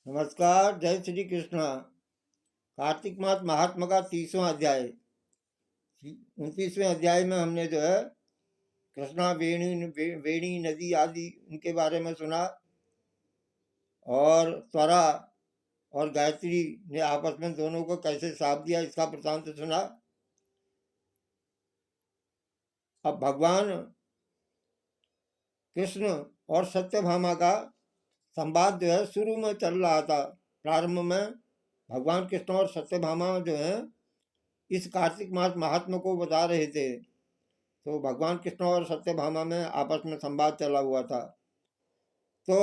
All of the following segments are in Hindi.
नमस्कार, जय श्री कृष्ण। कार्तिक मास महात्मा का 30वां अध्याय। 29वें अध्याय में हमने जो है कृष्णा वेणी नदी आदि उनके बारे में सुना, और स्वरा और गायत्री ने आपस में दोनों को कैसे साथ दिया इसका वृत्तांत सुना। अब भगवान कृष्ण और सत्यभामा का संवाद जो है शुरू में चल रहा था। प्रारंभ में भगवान कृष्ण और सत्यभामा जो है इस कार्तिक मास महात्मा को बता रहे थे। तो भगवान कृष्ण और सत्यभामा में आपस में संवाद चला हुआ था। तो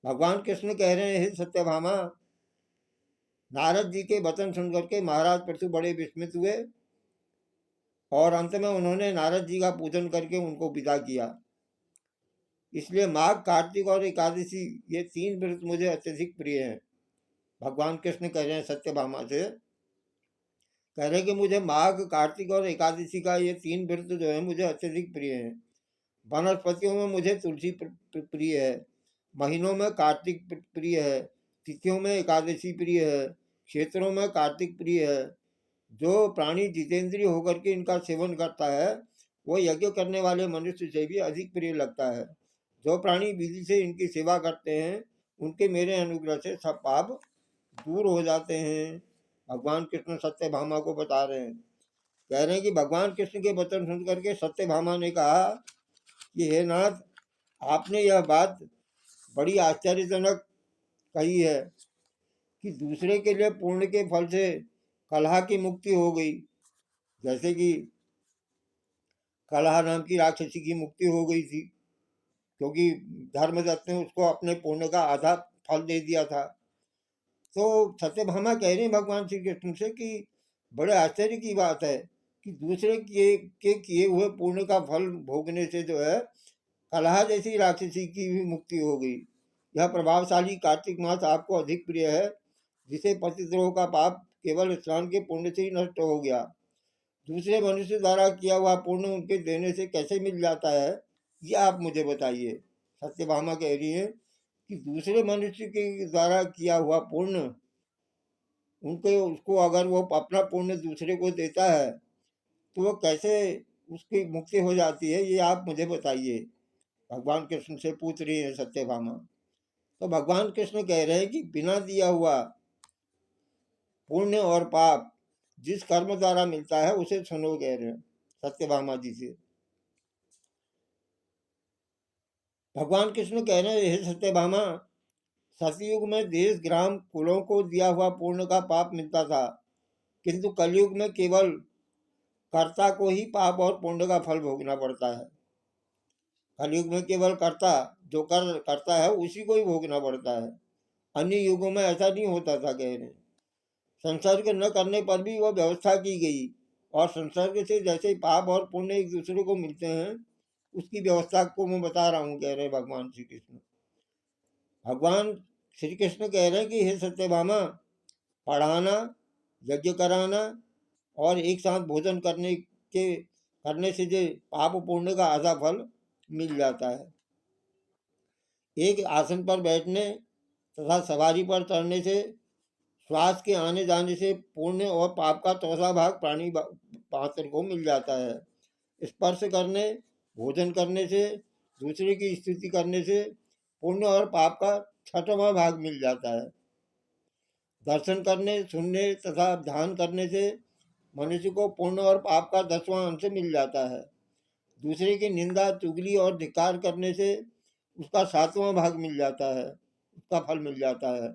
भगवान कृष्ण कह रहे हैं, सत्यभामा, नारद जी के वचन सुनकर के महाराज पृथु बड़े विस्मित हुए और अंत में उन्होंने नारद जी का पूजन करके उनको विदा किया। इसलिए माघ, कार्तिक और एकादशी ये 3 व्रत मुझे अत्यधिक प्रिय हैं। भगवान कृष्ण कह रहे हैं सत्यभामा से, कह रहे हैं कि मुझे माघ, कार्तिक और एकादशी का ये 3 व्रत जो है मुझे अत्यधिक प्रिय हैं। वनस्पतियों में मुझे तुलसी प्रिय है, महीनों में कार्तिक प्रिय है, तिथियों में एकादशी प्रिय है, क्षेत्रों में कार्तिक प्रिय है। जो प्राणी जितेंद्रिय होकर के इनका सेवन करता है वो यज्ञ करने वाले मनुष्य से भी अधिक प्रिय लगता है। जो प्राणी विधि से इनकी सेवा करते हैं उनके मेरे अनुग्रह से सब पाप दूर हो जाते हैं। भगवान कृष्ण सत्यभामा को बता रहे हैं, कह रहे हैं कि भगवान कृष्ण के वचन सुन करके सत्यभामा ने कहा कि हे नाथ, आपने यह बात बड़ी आश्चर्यजनक कही है कि दूसरे के लिए पुण्य के फल से कलह की मुक्ति हो गई। जैसे कि कलह नाम की राक्षसी की मुक्ति हो गई थी, क्योंकि धर्मदत्त ने उसको अपने पुण्य का आधा फल दे दिया था। तो सत्यभामा कह रहे हैं भगवान श्री कृष्ण से कि बड़े आश्चर्य की बात है कि दूसरे के किए हुए पुण्य का फल भोगने से जो है कलह जैसी राक्षसी की भी मुक्ति हो गई। यह प्रभावशाली कार्तिक मास आपको अधिक प्रिय है, जिसे पतिद्रोह का पाप केवल स्नान के पुण्य से ही नष्ट हो गया। दूसरे मनुष्य द्वारा किया हुआ पुण्य उनके देने से कैसे मिल जाता है, ये आप मुझे बताइए। सत्यभामा कह रही है कि दूसरे मनुष्य के द्वारा किया हुआ पुण्य उनके उसको अगर वो अपना पुण्य दूसरे को देता है तो वो कैसे उसकी मुक्ति हो जाती है, ये आप मुझे बताइए। भगवान कृष्ण से पूछ रही है सत्यभामा। तो भगवान कृष्ण कह रहे हैं कि बिना दिया हुआ पुण्य और पाप जिस कर्म द्वारा मिलता है उसे सुनो, कह रहे हैं सत्यभामा जी से। भगवान कृष्ण कह रहे हैं, हे सत्यभामा, सतयुग में देश, ग्राम, कुलों को दिया हुआ पुण्य का पाप मिलता था, किंतु कलयुग में केवल कर्ता को ही पाप और पुण्य का फल भोगना पड़ता है। कलयुग में केवल कर्ता जो कर करता है उसी को ही भोगना पड़ता है। अन्य युगों में ऐसा नहीं होता था, कह रहे हैं। संसर्ग न करने पर भी वह व्यवस्था की गई, और संसर्ग से जैसे पाप और पुण्य एक दूसरे को मिलते हैं उसकी व्यवस्था को मैं बता रहा हूँ, कह रहे भगवान श्री कृष्ण। भगवान श्री कृष्ण कह रहे हैं कि हे सत्यभामा, पढ़ाना, यज्ञ कराना और एक साथ भोजन करने से जो पाप पुण्य का आधा फल मिल जाता है। एक आसन पर बैठने तथा सवारी पर चढ़ने से, श्वास के आने जाने से पुण्य और पाप का चौथा भाग प्राणी पात्र को मिल जाता है। स्पर्श करने, भोजन करने से, दूसरे की स्तुति करने से पुण्य और पाप का छठवां भाग मिल जाता है। दर्शन करने, सुनने तथा ध्यान करने से मनुष्य को पुण्य और पाप का 10वां अंश मिल जाता है। दूसरे की निंदा, चुगली और धिक्कार करने से उसका 7वां भाग मिल जाता है, उसका फल मिल जाता है।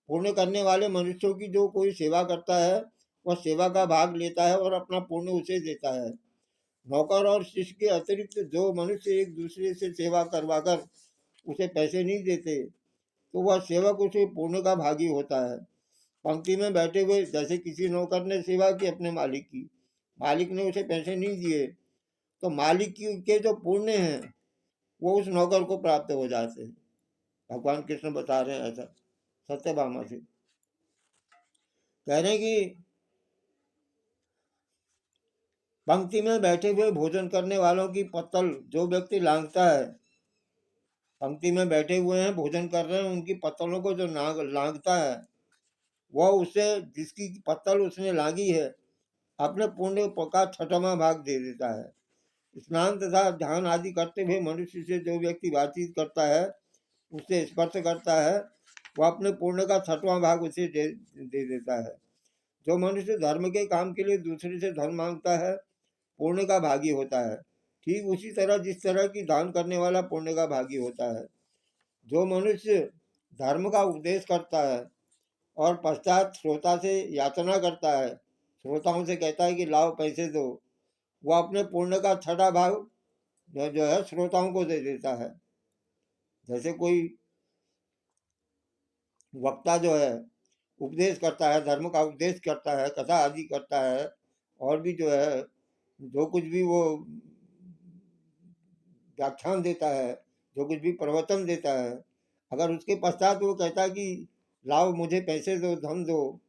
पुण्य करने वाले मनुष्यों की जो कोई सेवा करता है वह सेवा का भाग लेता है और अपना पुण्य उसे देता है। नौकर और शिष्य के अतिरिक्त जो मनुष्य एक दूसरे से सेवा करवाकर उसे पैसे नहीं देते तो वह सेवक उसे पुण्य का भागी होता है। पंक्ति में बैठे हुए जैसे किसी नौकर ने सेवा की अपने मालिक की, मालिक ने उसे पैसे नहीं दिए तो मालिक के जो पुण्य हैं वो उस नौकर को प्राप्त हो जाते हैं। भगवान कृष्ण बता रहे हैं ऐसा सत्यभामा से। कह रहे हैं कि पंक्ति में बैठे हुए भोजन करने वालों की पत्तल जो व्यक्ति लांघता है, पंक्ति में बैठे हुए हैं, भोजन कर रहे हैं, उनकी पत्तलों को जो लांघता है, वह उसे जिसकी पत्तल उसने लांगी है अपने पुण्य का 6वां भाग दे देता है। स्नान तथा ध्यान आदि करते हुए मनुष्य से जो व्यक्ति बातचीत करता है, उससे स्पर्श करता है, वह अपने पुण्य का 6वां भाग उसे दे देता है। जो मनुष्य धर्म के काम के लिए दूसरे से धन मांगता है, पुण्य का भागी होता है। ठीक उसी तरह जिस तरह की दान करने वाला पुण्य का भागी होता है। जो मनुष्य धर्म का उपदेश करता है और पश्चात श्रोता से याचना करता है, श्रोताओं से कहता है कि लाओ पैसे दो, वह अपने पुण्य का 6वां भाग जो है श्रोताओं को दे देता है। जैसे कोई वक्ता जो है उपदेश करता है, धर्म का उपदेश करता है, कथा आदि करता है, और भी जो है जो कुछ भी वो व्याख्यान देता है, जो कुछ भी प्रवचन देता है, अगर उसके पश्चात वो कहता है कि लाओ मुझे पैसे दो, धन दो,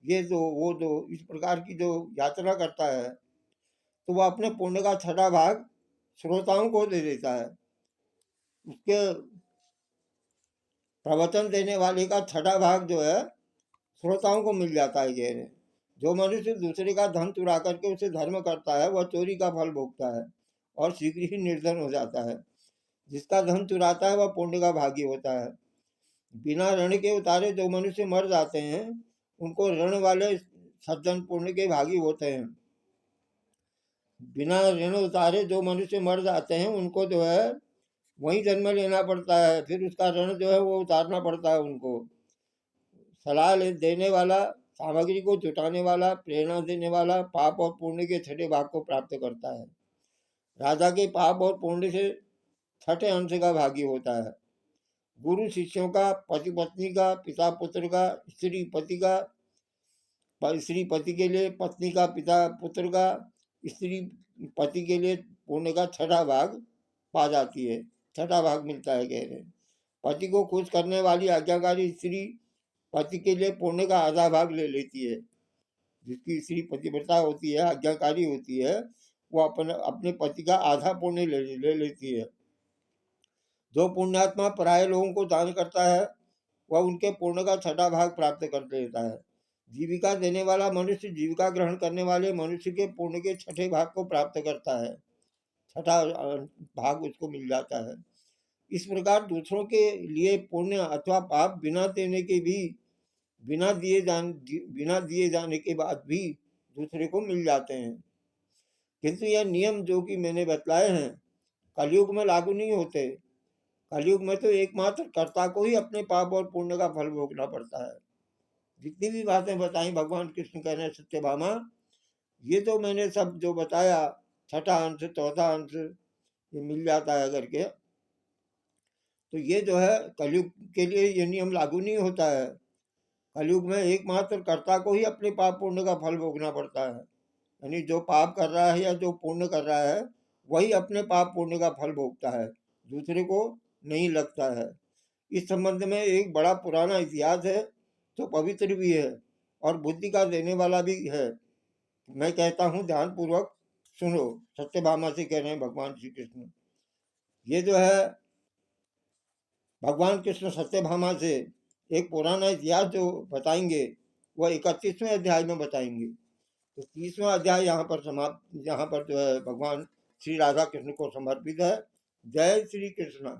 ये दो, वो दो, इस प्रकार की जो याचना करता है, तो वह अपने पुण्य का 6वां भाग श्रोताओं को दे देता है। उसके प्रवचन देने वाले का 6वां भाग जो है श्रोताओं को मिल जाता है। गहरे जो मनुष्य दूसरे का धन चुरा करके उसे धर्म करता है, वह चोरी का फल भोगता है और शीघ्र ही निर्धन हो जाता है। जिसका धन चुराता है वह पुण्य का भागी होता है। बिना ऋण के उतारे जो मनुष्य मर जाते हैं, उनको ऋण वाले सज्जन पुण्य के भागी होते हैं। बिना ऋण उतारे जो मनुष्य मर जाते हैं, उनको जो है वही जन्म लेना पड़ता है, फिर उसका ऋण जो है वो उतारना पड़ता है उनको। सलाह देने वाला, सामग्री को जुटाने वाला, प्रेरणा देने वाला पाप और पुण्य के 6ठे भाग को प्राप्त करता है। राजा के पाप और पुण्य से 6ठे अंश का भागी होता है। गुरु शिष्यों का, पति पत्नी का, पिता पुत्र का, स्त्री पति का, स्त्री पति के लिए, पत्नी का पिता पुत्र का, स्त्री पति के लिए पुण्य का 6वां भाग पा जाती है, 6वां भाग मिलता है। कह रहे पति को खुश करने वाली आज्ञाकारी स्त्री पति के लिए पुण्य का आधा भाग ले लेती है। जिसकी स्त्री पतिव्रता होती है, आज्ञाकारी होती है, वो अपने पति का आधा पुण्य ले लेती है। जो पुण्यात्मा पराये लोगों को दान करता है, वह उनके पुण्य का 6वां भाग प्राप्त कर लेता है। जीविका देने वाला मनुष्य जीविका ग्रहण करने वाले मनुष्य के पुण्य के 6ठे भाग को प्राप्त करता है, 6वां भाग उसको मिल जाता है। इस प्रकार दूसरों के लिए पुण्य अथवा पाप बिना दिए जाने के बाद भी दूसरे को मिल जाते हैं। किंतु यह नियम जो कि मैंने बतलाए हैं, कलयुग में लागू नहीं होते। कलयुग में तो एकमात्र कर्ता को ही अपने पाप और पुण्य का फल भोगना पड़ता है। जितनी भी बातें बताई भगवान कृष्ण कह रहे हैं सत्यभामा, ये तो मैंने सब जो बताया, 6ठा अंश, 4था अंश ये मिल जाता है करके, तो ये जो है कलयुग के लिए ये नियम लागू नहीं होता है। कलयुग में एकमात्र कर्ता को ही अपने पाप पुण्य का फल भोगना पड़ता है। यानी जो पाप कर रहा है या जो पुण्य कर रहा है, वही अपने पाप पुण्य का फल भोगता है, दूसरे को नहीं लगता है। इस संबंध में एक बड़ा पुराना इतिहास है जो पवित्र भी है और बुद्धि का देने वाला भी है। मैं कहता हूँ ध्यान पूर्वक सुनो। सत्यभामा से कह रहे हैं भगवान श्री कृष्ण। ये जो है भगवान कृष्ण सत्यभामा से एक पुराना इतिहास जो बताएंगे, वह 31वें अध्याय में बताएंगे। तो 30वां अध्याय यहाँ पर जो है भगवान श्री राधा कृष्ण को समर्पित है। जय श्री कृष्ण।